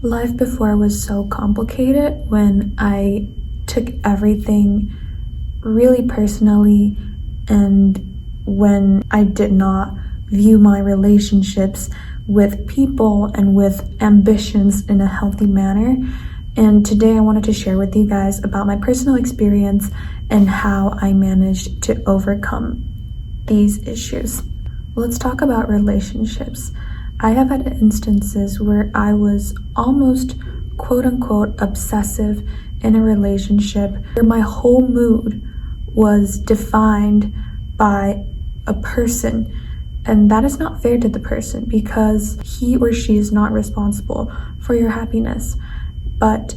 Life before was so complicated when I took everything really personally, and when I did not view my relationships with people and with ambitions in a healthy manner. And today I wanted to share with you guys about my personal experience and how I managed to overcome these issues. Let's talk about relationships. I have had instances where I was almost quote unquote obsessive in a relationship where my whole mood was defined by a person. And that is not fair to the person because he or she is not responsible for your happiness. But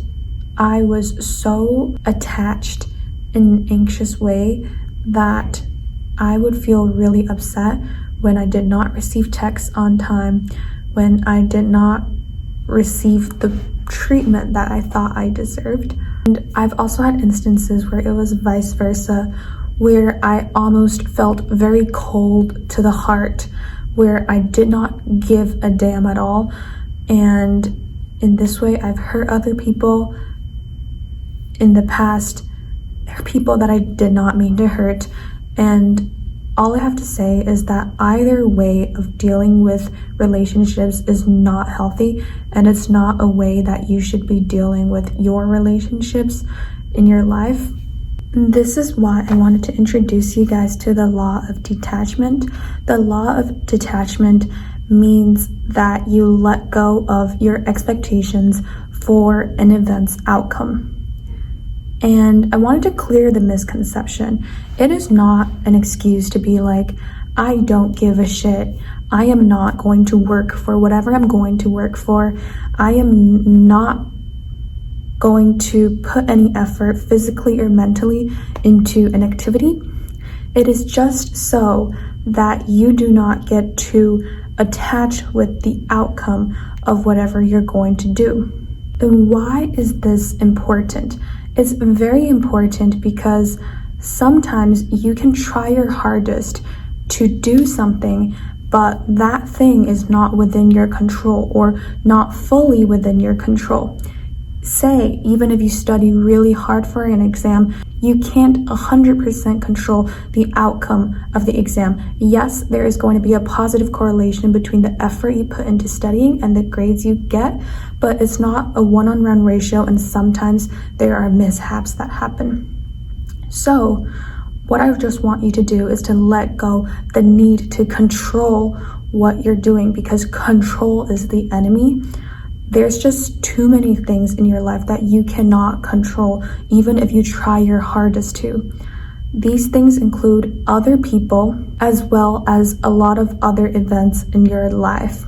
I was so attached in an anxious way that I would feel really upset when I did not receive texts on time, when I did not receive the treatment that I thought I deserved. And I've also had instances where it was vice versa, where I almost felt very cold to the heart, where I did not give a damn at all. And in this way, I've hurt other people in the past, people that I did not mean to hurt. And all I have to say is that either way of dealing with relationships is not healthy, and it's not a way that you should be dealing with your relationships in your life. This is why I wanted to introduce you guys to the law of detachment. The law of detachment means that you let go of your expectations for an event's outcome. And I wanted to clear the misconception. It is not an excuse to be like, I don't give a shit. I am not going to work for whatever I'm going to work for. I am not going to put any effort physically or mentally into an activity. It is just so that you do not get too attached with the outcome of whatever you're going to do. And why is this important? It's very important because sometimes you can try your hardest to do something, but that thing is not within your control or not fully within your control. Say, even if you study really hard for an exam, you can't 100% control the outcome of the exam. Yes, there is going to be a positive correlation between the effort you put into studying and the grades you get, but it's not a one-on-one ratio, and sometimes there are mishaps that happen. So, what I just want you to do is to let go the need to control what you're doing, because control is the enemy. There's just too many things in your life that you cannot control, even if you try your hardest to. These things include other people as well as a lot of other events in your life.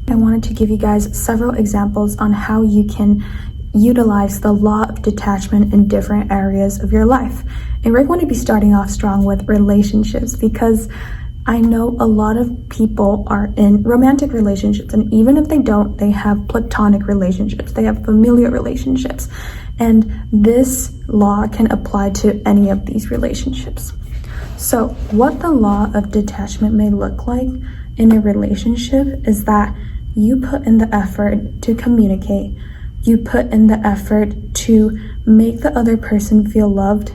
I wanted to give you guys several examples on how you can utilize the law of detachment in different areas of your life. And we're going to be starting off strong with relationships, because I know a lot of people are in romantic relationships, and even if they don't, they have platonic relationships, they have familial relationships, and this law can apply to any of these relationships. So what the law of detachment may look like in a relationship is that you put in the effort to communicate, you put in the effort to make the other person feel loved,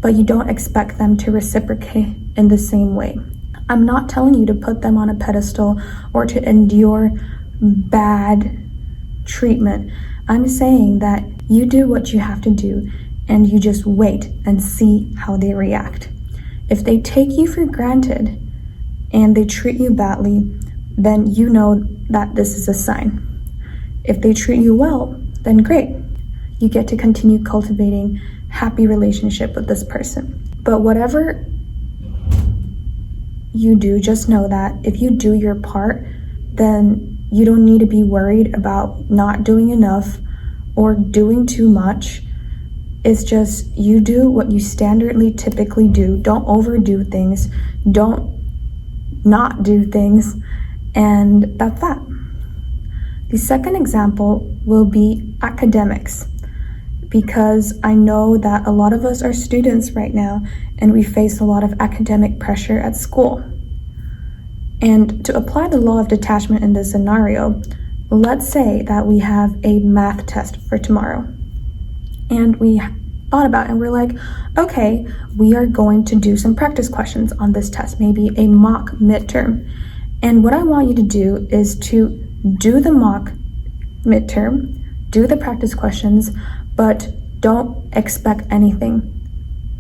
but you don't expect them to reciprocate in the same way. I'm not telling you to put them on a pedestal or to endure bad treatment. I'm saying that you do what you have to do and you just wait and see how they react. If they take you for granted and they treat you badly, then you know that this is a sign. If they treat you well, then great. You get to continue cultivating happy relationship with this person. But whatever you do, just know that if you do your part, then you don't need to be worried about not doing enough or doing too much. It's just you do what you standardly typically do. Don't overdo things. Don't not do things. And that's that. The second example will be academics, because I know that a lot of us are students right now and we face a lot of academic pressure at school. And to apply the law of detachment in this scenario, let's say that we have a math test for tomorrow, and we thought about it and we're like, okay, we are going to do some practice questions on this test, maybe a mock midterm. And what I want you to do is to do the mock midterm, do the practice questions, but don't expect anything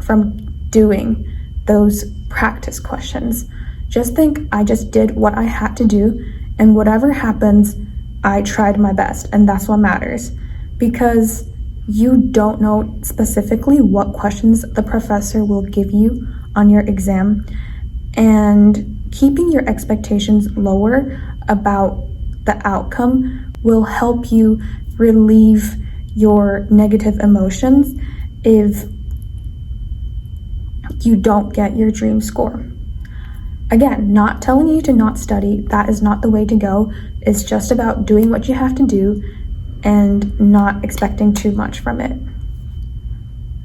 from doing those practice questions. Just think, I just did what I had to do, and whatever happens, I tried my best, and that's what matters. Because you don't know specifically what questions the professor will give you on your exam, and keeping your expectations lower about the outcome will help you relieve your negative emotions if you don't get your dream score. Again, not telling you to not study, that is not the way to go. It's just about doing what you have to do and not expecting too much from it.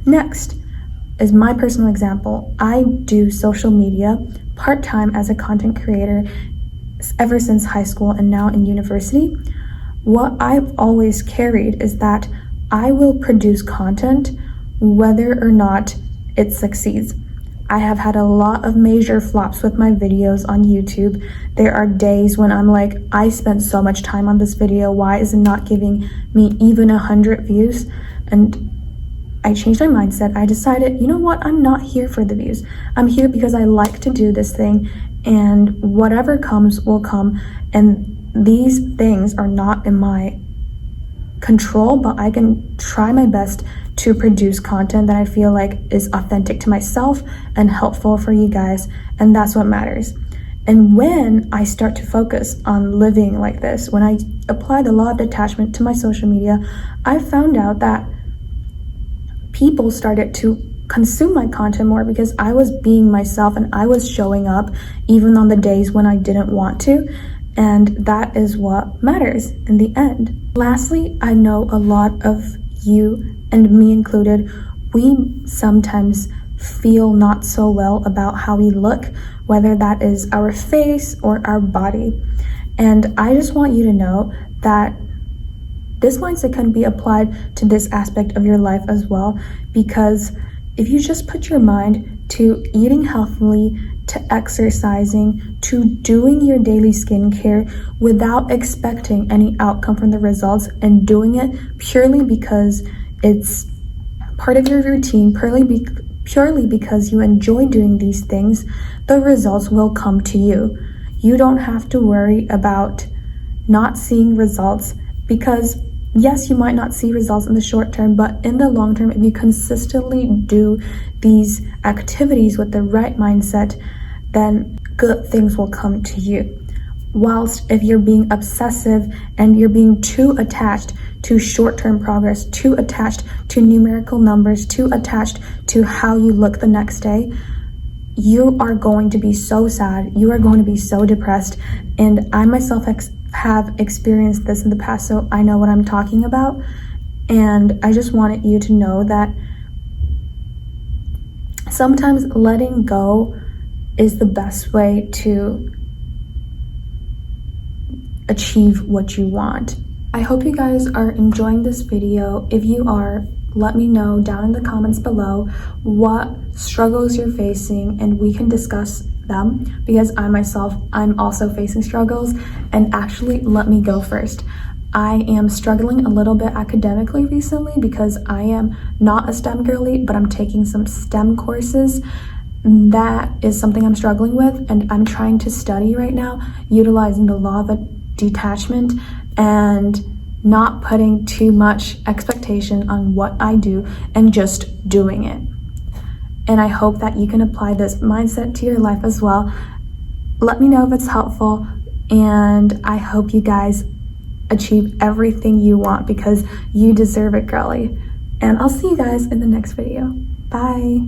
Next is my personal example. I do social media part-time as a content creator ever since high school and now in university. What I've always carried is that I will produce content whether or not it succeeds. I have had a lot of major flops with my videos on YouTube. There are days when I'm like, I spent so much time on this video, why is it not giving me even 100 views? And I changed my mindset. I decided, you know what, I'm not here for the views. I'm here because I like to do this thing, and whatever comes will come. And these things are not in my control, but I can try my best to produce content that I feel like is authentic to myself and helpful for you guys, and that's what matters. And when I start to focus on living like this, when I apply the law of detachment to my social media, I found out that people started to consume my content more because I was being myself and I was showing up even on the days when I didn't want to. And that is what matters in the end. Lastly, I know a lot of you, and me included, we sometimes feel not so well about how we look, whether that is our face or our body. And I just want you to know that this mindset can be applied to this aspect of your life as well, because if you just put your mind to eating healthily, to exercising, to doing your daily skincare without expecting any outcome from the results, and doing it purely because it's part of your routine, purely because you enjoy doing these things, the results will come to you. You don't have to worry about not seeing results, because yes, you might not see results in the short term, but in the long term, if you consistently do these activities with the right mindset, then good things will come to you. Whilst if you're being obsessive and you're being too attached to short-term progress, too attached to numerical numbers, too attached to how you look the next day, you are going to be so sad, you are going to be so depressed. And I myself have experienced this in the past, so I know what I'm talking about. And I just wanted you to know that sometimes letting go is the best way to achieve what you want. I hope you guys are enjoying this video. If you are, let me know down in the comments below what struggles you're facing, and we can discuss them, because I'm also facing struggles. And actually, let me go first. I am struggling a little bit academically recently because I am not a STEM girly, but I'm taking some STEM courses. That is something I'm struggling with, and I'm trying to study right now utilizing the law of detachment and not putting too much expectation on what I do and just doing it. And I hope that you can apply this mindset to your life as well. Let me know if it's helpful, and I hope you guys achieve everything you want, because you deserve it, girly. And I'll see you guys in the next video. Bye.